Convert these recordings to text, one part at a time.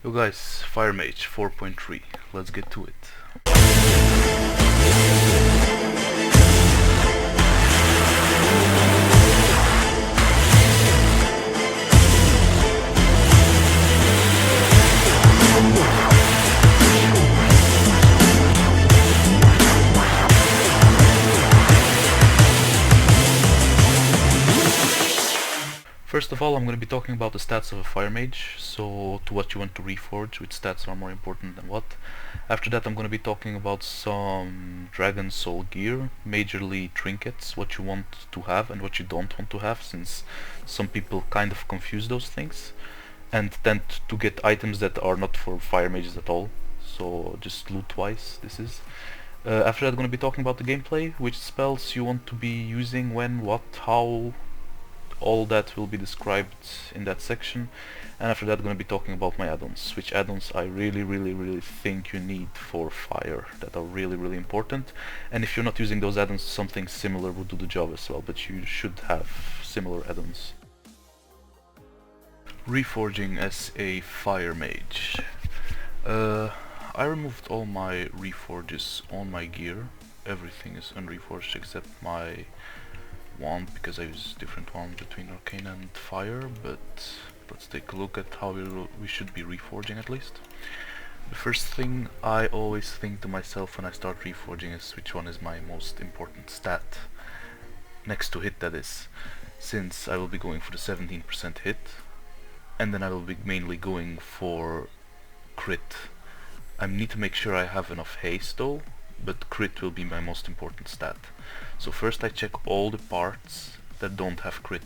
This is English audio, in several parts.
Yo guys, Fire Mage 4.3, let's get to it. First of all, I'm going to be talking about the stats of a Fire Mage, so to what you want to reforge, which stats are more important than what. After that I'm going to be talking about some Dragon Soul gear, majorly trinkets, what you want to have and what you don't want to have, since some people kind of confuse those things and tend to get items that are not for Fire Mages at all, so just loot wise this is. After that I'm going to be talking about the gameplay, which spells you want to be using, when, what, how. All that will be described in that section, and after that I'm going to be talking about my add-ons, which add-ons I really think you need for fire, that are really important, and if you're not using those add-ons, something similar would do the job as well, but you should have similar add-ons. Reforging as a Fire Mage. I removed all my reforges on my gear. Everything is unreforged except my wand, because I use different wand between arcane and fire, but let's take a look at how we should be reforging at least. The first thing I always think to myself when I start reforging is which one is my most important stat, next to hit that is, since I will be going for the 17% hit, and then I will be mainly going for crit. I need to make sure I have enough haste though, but crit will be my most important stat. So first I check all the parts that don't have crit.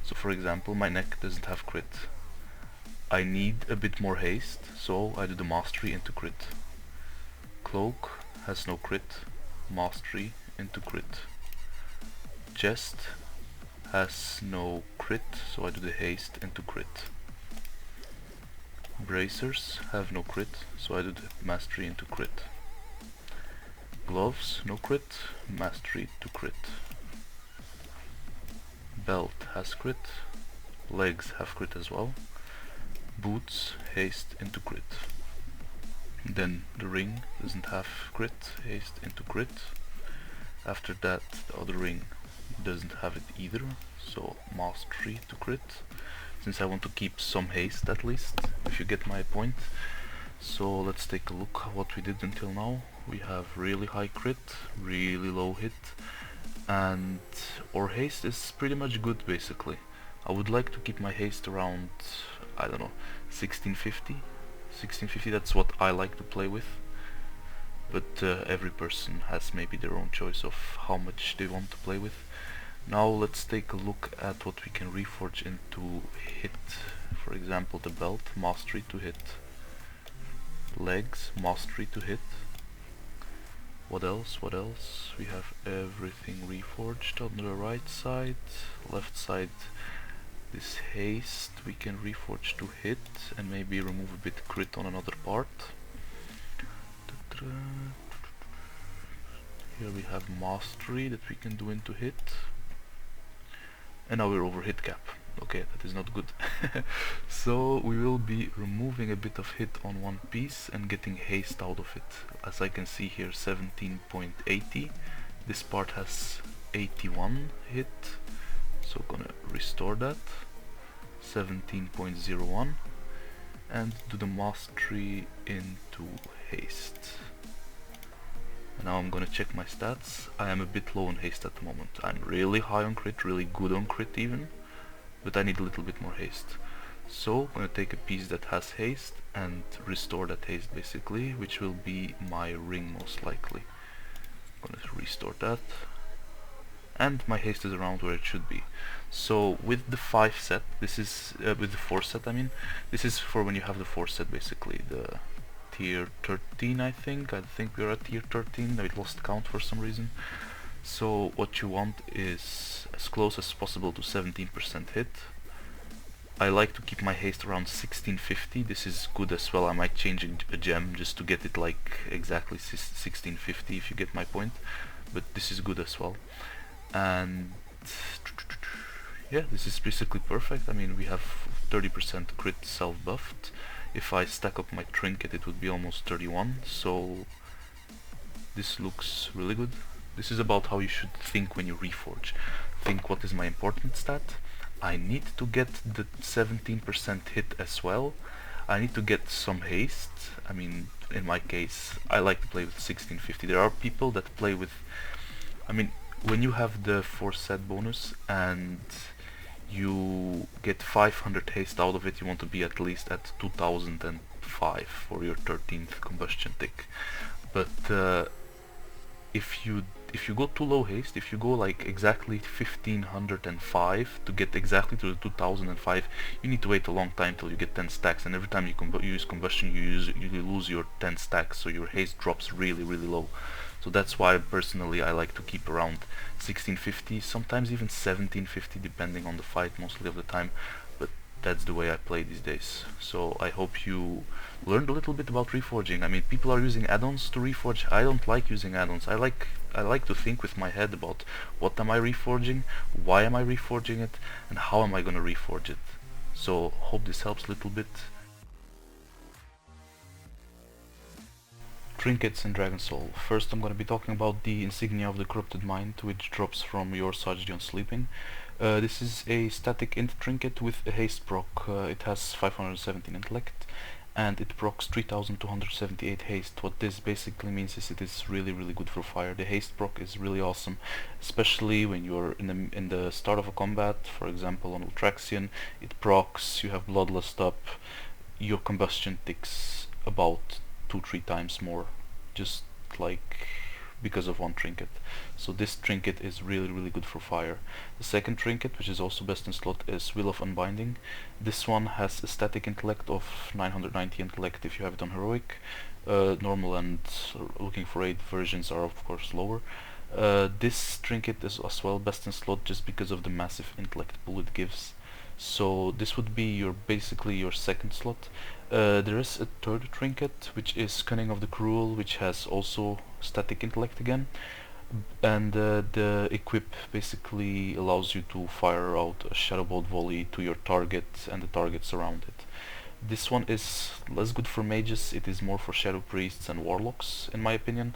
So for example, my neck doesn't have crit. I need a bit more haste, so I do the mastery into crit. Cloak has no crit, mastery into crit. Chest has no crit, so I do the haste into crit. Bracers have no crit, so I do the mastery into crit. Gloves, no crit, mastery to crit. Belt has crit, legs have crit as well. Boots, haste into crit. Then the ring doesn't have crit, haste into crit. After that the other ring doesn't have it either, so mastery to crit, since I want to keep some haste at least, if you get my point. So let's take a look at what we did until now. We have really high crit, really low hit, and our haste is pretty much good basically. I would like to keep my haste around, I don't know, 1650. 1650, that's what I like to play with. But every person has maybe their own choice of how much they want to play with. Now let's take a look at what we can reforge into hit. For example, the belt, mastery to hit. Legs, mastery to hit. What else? We have everything reforged on the right side. Left side, this haste we can reforge to hit and maybe remove a bit crit on another part. Here we have mastery that we can do into hit. And now we're over hit cap. Okay, that is not good. So we will be removing a bit of hit on one piece and getting haste out of it. As I can see here, 17.80. This part has 81 hit, so gonna restore that. 17.01 and do the mastery into haste. And now I'm gonna check my stats. I am a bit low on haste at the moment. I'm really high on crit, really good on crit even, but I need a little bit more haste. So I'm going to take a piece that has haste and restore that haste basically, which will be my ring most likely. I'm going to restore that. And my haste is around where it should be. So with the 5 set, this is, with the 4 set I mean, this is for when you have the 4 set basically, the tier 13 I think we're at tier 13, I lost count for some reason. So what you want is as close as possible to 17% hit. I like to keep my haste around 1650, this is good as well. I might change a gem just to get it like exactly 1650 if you get my point, but this is good as well. And yeah, this is basically perfect. I mean, we have 30% crit self-buffed. If I stack up my trinket, it would be almost 31, so this looks really good. This is about how you should think when you reforge. Think, what is my important stat? I need to get the 17% hit as well. I need to get some haste. I mean, in my case, I like to play with 1650. There are people that play with... I mean, when you have the force set bonus and you get 500 haste out of it, you want to be at least at 2005 for your 13th combustion tick. But if you go too low haste, if you go like exactly 1505 to get exactly to the 2005, you need to wait a long time till you get 10 stacks, and every time you use combustion you lose your 10 stacks, so your haste drops really low. So that's why personally I like to keep around 1650, sometimes even 1750 depending on the fight mostly of the time, but that's the way I play these days. So I hope you learned a little bit about reforging. I mean, people are using add-ons to reforge. I don't like using add-ons. I like to think with my head about what am I reforging, why am I reforging it, and how am I gonna reforge it. So hope this helps a little bit. Trinkets in Dragon Soul. First I'm going to be talking about the Insignia of the Corrupted Mind, which drops from your Sajdi on sleeping. This is a static int trinket with a haste proc. It has 517 intellect and it procs 3278 haste. What this basically means is it is really good for fire. The haste proc is really awesome, especially when you're in the start of a combat. For example, on Ultraxion, it procs, you have Bloodlust up, your combustion ticks about 2-3 times more, just like because of one trinket. So this trinket is really good for fire. The second trinket, which is also best in slot, is Will of Unbinding. This one has a static intellect of 990 intellect if you have it on heroic. Normal and looking for 8 versions are of course lower. This trinket is as well best in slot just because of the massive intellect pool it gives. So this would be basically your second slot. There is a third trinket, which is Cunning of the Cruel, which has also static intellect again, and the equip basically allows you to fire out a Shadow Bolt volley to your target and the targets around it. This one is less good for mages, it is more for Shadow Priests and Warlocks in my opinion,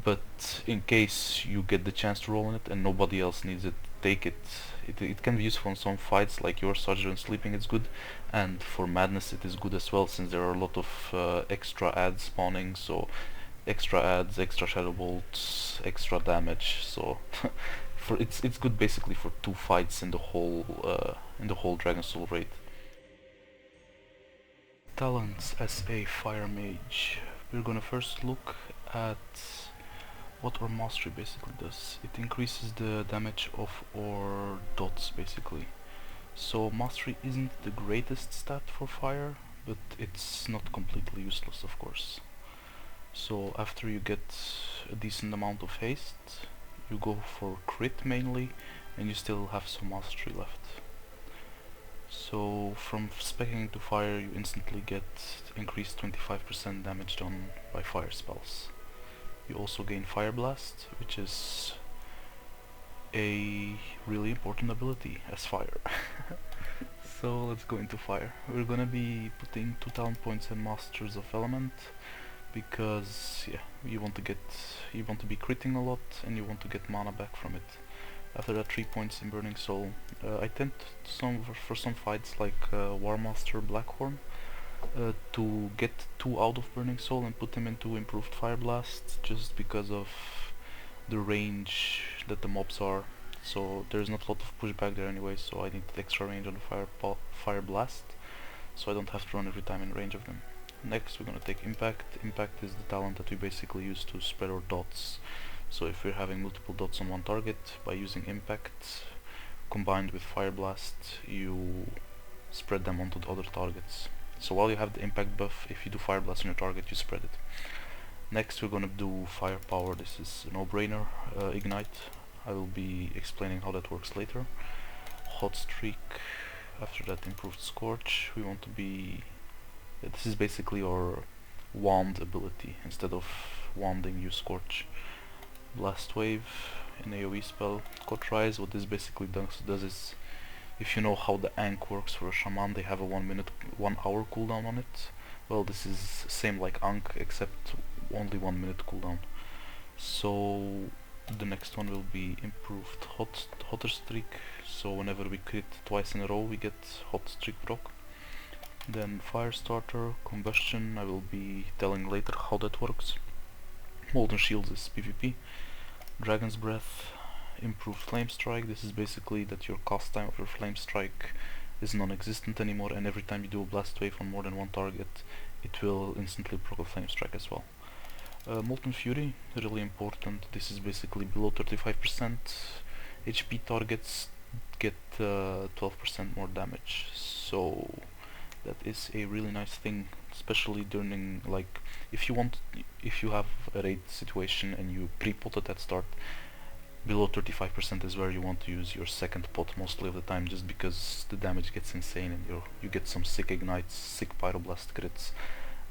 but in case you get the chance to roll on it and nobody else needs it, take it. It can be useful in some fights, like your Sergeant Sleeping it's good, and for Madness it is good as well, since there are a lot of extra adds spawning, so extra adds, extra Shadow Bolts, extra damage, so it's good basically for 2 fights in the whole Dragon Soul raid. Talents as a Fire Mage. We're gonna first look at what our mastery basically does. It increases the damage of our dots basically. So mastery isn't the greatest stat for fire, but it's not completely useless of course. So after you get a decent amount of haste, you go for crit mainly, and you still have some mastery left. So from speccing into fire you instantly get increased 25% damage done by fire spells. You also gain Fire Blast, which is a really important ability as fire. So let's go into fire. We're gonna be putting 2 talent points in Masters of Element, because yeah, you want to be critting a lot and you want to get mana back from it. After that, 3 points in Burning Soul. I tend for some fights like War Master Blackhorn to get 2 out of Burning Soul and put them into Improved Fire Blast, just because of the range that the mobs are. So there's not a lot of pushback there anyway, so I need extra range on the Fire Blast, so I don't have to run every time in range of them. Next we're gonna take Impact. Impact is the talent that we basically use to spread our dots. So if we're having multiple dots on one target, by using Impact combined with Fire Blast, you spread them onto the other targets. So while you have the Impact buff, if you do Fire Blast on your target, you spread it. Next we're gonna do Firepower. This is a no-brainer. Ignite. I will be explaining how that works later. Hot Streak. After that, Improved Scorch. We want to be... this is basically our wand ability. Instead of wanding, use Scorch. Blast Wave, an AoE spell. Cauterize. What this basically does is, if you know how the Ankh works for a shaman, they have a 1 hour cooldown on it. well, this is same like Ankh, except only 1 minute cooldown. So the next one will be improved hotter streak. So whenever we crit twice in a row, we get hot streak proc. Then Firestarter, Combustion, I will be telling later how that works. Molten Shields is PvP. Dragon's Breath, improved Flame Strike. This is basically that your cast time of your Flame Strike is non-existent anymore, and every time you do a blast wave on more than one target, it will instantly proc a Flame Strike as well. Molten Fury, really important. This is basically below 35% HP targets get 12% more damage. So that is a really nice thing, especially during, like, if you have a raid situation and you pre-pot it at start, below 35% is where you want to use your second pot mostly of the time, just because the damage gets insane and you get some sick ignites, sick pyroblast crits,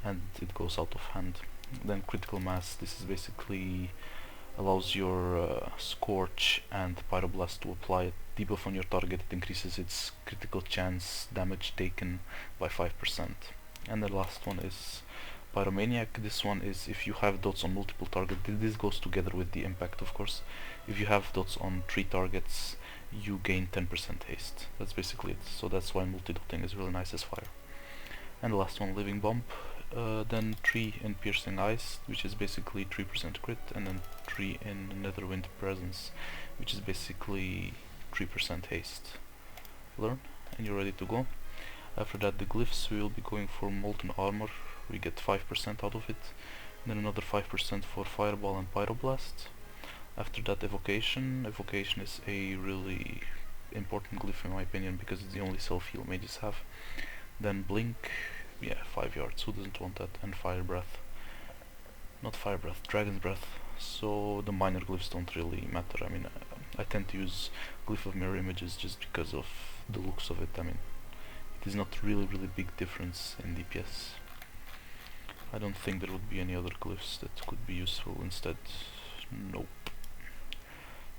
and it goes out of hand. Then critical mass, this is basically allows your Scorch and Pyroblast to apply a debuff on your target. It increases its critical chance damage taken by 5%. And the last one is Pyromaniac. This one is if you have dots on multiple targets. This goes together with the impact, of course. If you have dots on 3 targets, you gain 10% haste. That's basically it. So that's why multi-dotting is really nice as fire. And the last one, Living Bomb. Then 3 in Piercing Eyes, which is basically 3% crit, and then 3 in Netherwind Presence, which is basically 3% haste. Learn, and you're ready to go. After that, the glyphs, we will be going for Molten Armor. We get 5% out of it, then another 5% for Fireball and Pyroblast. After that, Evocation. Evocation is a really important glyph in my opinion, because it's the only self-heal mages have. Then Blink, yeah, 5 yards, who doesn't want that? And Fire Breath. Not Fire Breath, Dragon's Breath. So the minor glyphs don't really matter. I mean, I tend to use Glyph of Mirror Images just because of the looks of it. I mean, it is not really big difference in DPS. I don't think there would be any other glyphs that could be useful instead. Nope.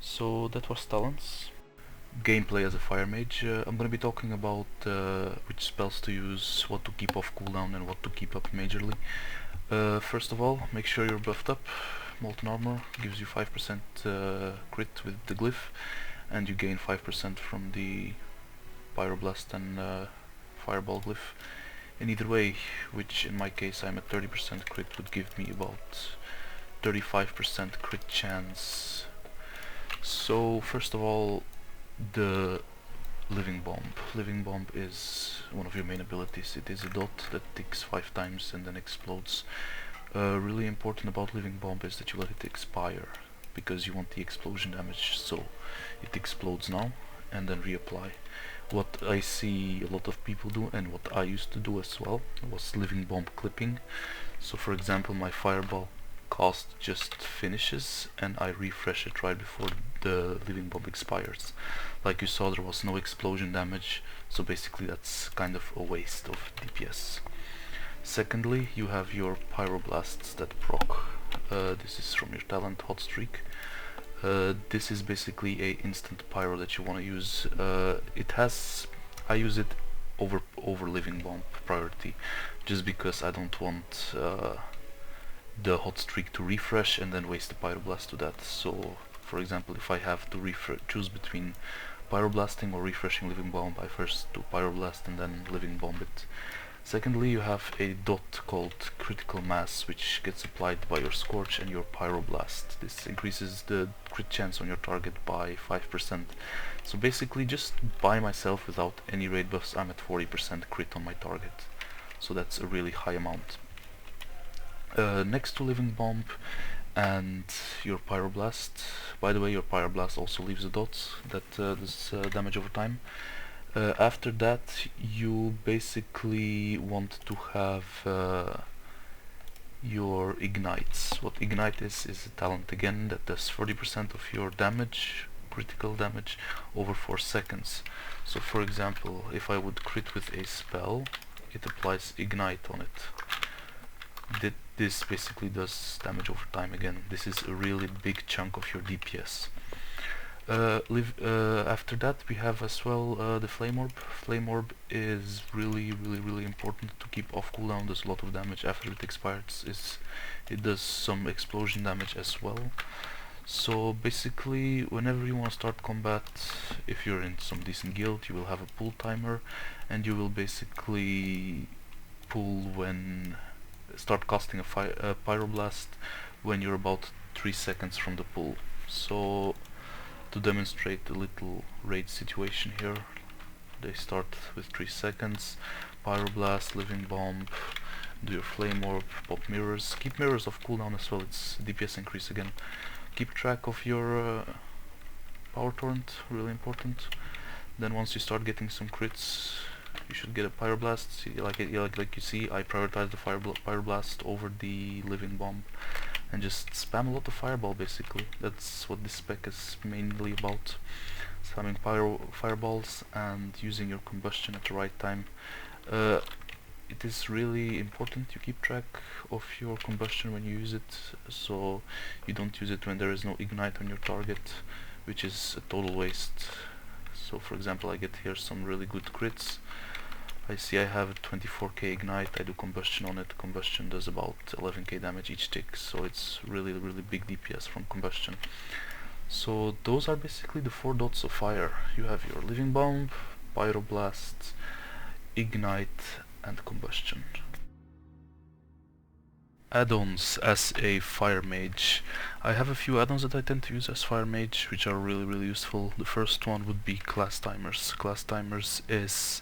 So that was talents. Gameplay as a Fire Mage. I'm gonna be talking about which spells to use, what to keep off cooldown and what to keep up majorly. First of all, make sure you're buffed up. Molten Armor gives you 5% crit with the glyph, and you gain 5% from the Pyroblast and Fireball glyph. In either way, which in my case I'm at 30% crit, would give me about 35% crit chance. So first of all, the Living Bomb. Living Bomb is one of your main abilities. It is a dot that ticks 5 times and then explodes. Really important about Living Bomb is that you let it expire, because you want the explosion damage, so it explodes now and then reapply. What I see a lot of people do, and what I used to do as well, was Living Bomb clipping. So for example, my Fireball cast just finishes and I refresh it right before the Living Bomb expires. Like you saw, there was no explosion damage, so basically that's kind of a waste of DPS. Secondly, you have your Pyroblasts that proc. This is from your talent Hot Streak. This is basically a instant pyro that you want to use. I use it over Living Bomb priority, just because I don't want the Hot Streak to refresh and then waste the Pyroblast to that. So for example, if I have to choose between Pyroblasting or refreshing Living Bomb, I first do Pyroblast and then Living Bomb it. Secondly, you have a dot called Critical Mass, which gets applied by your Scorch and your Pyroblast. This increases the crit chance on your target by 5%. So basically, just by myself, without any raid buffs, I'm at 40% crit on my target. So that's a really high amount. Next to Living Bomb and your Pyroblast, by the way, your Pyroblast also leaves a dot that does damage over time. After that, you basically want to have your Ignites. What Ignite is a talent again that does 40% of your damage, critical damage, over 4 seconds. So for example, if I would crit with a spell, it applies Ignite on it. This basically does damage over time again. This is a really big chunk of your DPS. After that we have as well the Flame Orb. Flame Orb is really important to keep off cooldown. Does a lot of damage after it expires. It does some explosion damage as well. So basically, whenever you want to start combat, if you're in some decent guild, you will have a pull timer, and you will basically pull start casting a Pyroblast when you're about 3 seconds from the pull. So to demonstrate a little raid situation here, they start with 3 seconds, Pyroblast, Living Bomb, do your Flame Orb, pop mirrors, keep mirrors off cooldown as well, it's DPS increase again. Keep track of your power torrent, really important. Then once you start getting some crits, you should get a Pyroblast. Like you see, I prioritize the Pyroblast over the Living Bomb, and just spam a lot of Fireball basically. That's what this spec is mainly about. Spamming Fireballs and using your combustion at the right time. It is really important you keep track of your combustion when you use it, so you don't use it when there is no ignite on your target, which is a total waste. So for example, I get here some really good crits. I see I have a 24k ignite, I do combustion on it. Combustion does about 11k damage each tick, so it's really big DPS from combustion. So those are basically the 4 dots of fire. You have your Living Bomb, Pyroblast, Ignite, and combustion. Add-ons as a Fire Mage. I have a few add-ons that I tend to use as Fire Mage, which are really useful. The first one would be Classtimer. Classtimer is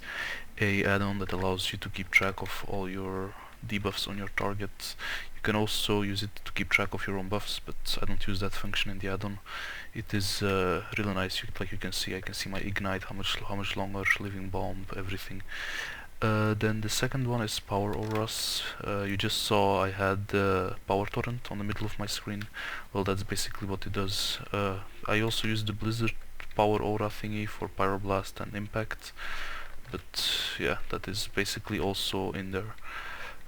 a add-on that allows you to keep track of all your debuffs on your target. You can also use it to keep track of your own buffs, but I don't use that function in the add-on. It is really nice. Like you can see, I can see my ignite, how much longer, Living Bomb, everything. Then the second one is PowerAuras. You just saw I had the power torrent on the middle of my screen. Well, that's basically what it does. I also use the Blizzard power aura thingy for Pyroblast and Impact, but yeah, that is basically also in there.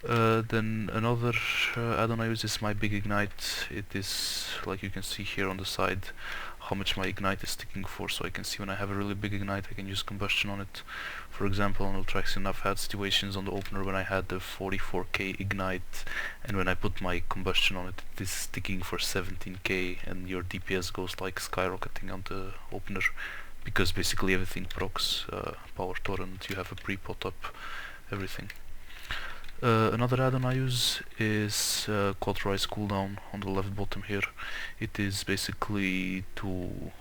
Then another add-on I use is myBigIgnite. It is, like you can see here on the side, how much my ignite is sticking for, so I can see when I have a really big ignite I can use combustion on it. For example, on Ultraxion I've had situations on the opener when I had the 44k ignite, and when I put my combustion on it, it is sticking for 17k, and your DPS goes like skyrocketing on the opener, because basically everything procs, power torrent, you have a pre-pot up, everything. Another add-on I use is CauterizeCooldown on the left bottom here. It is basically to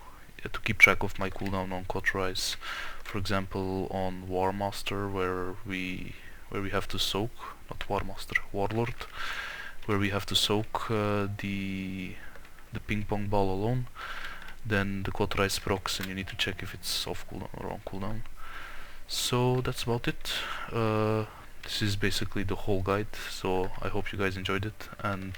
keep track of my cooldown on Cauterize. For example, on Warmaster, where we have to soak, not Warmaster, Warlord, where we have to soak the ping pong ball alone, then the Cauterize procs and you need to check if it's off cooldown or on cooldown. So that's about it. This is basically the whole guide, so I hope you guys enjoyed it, and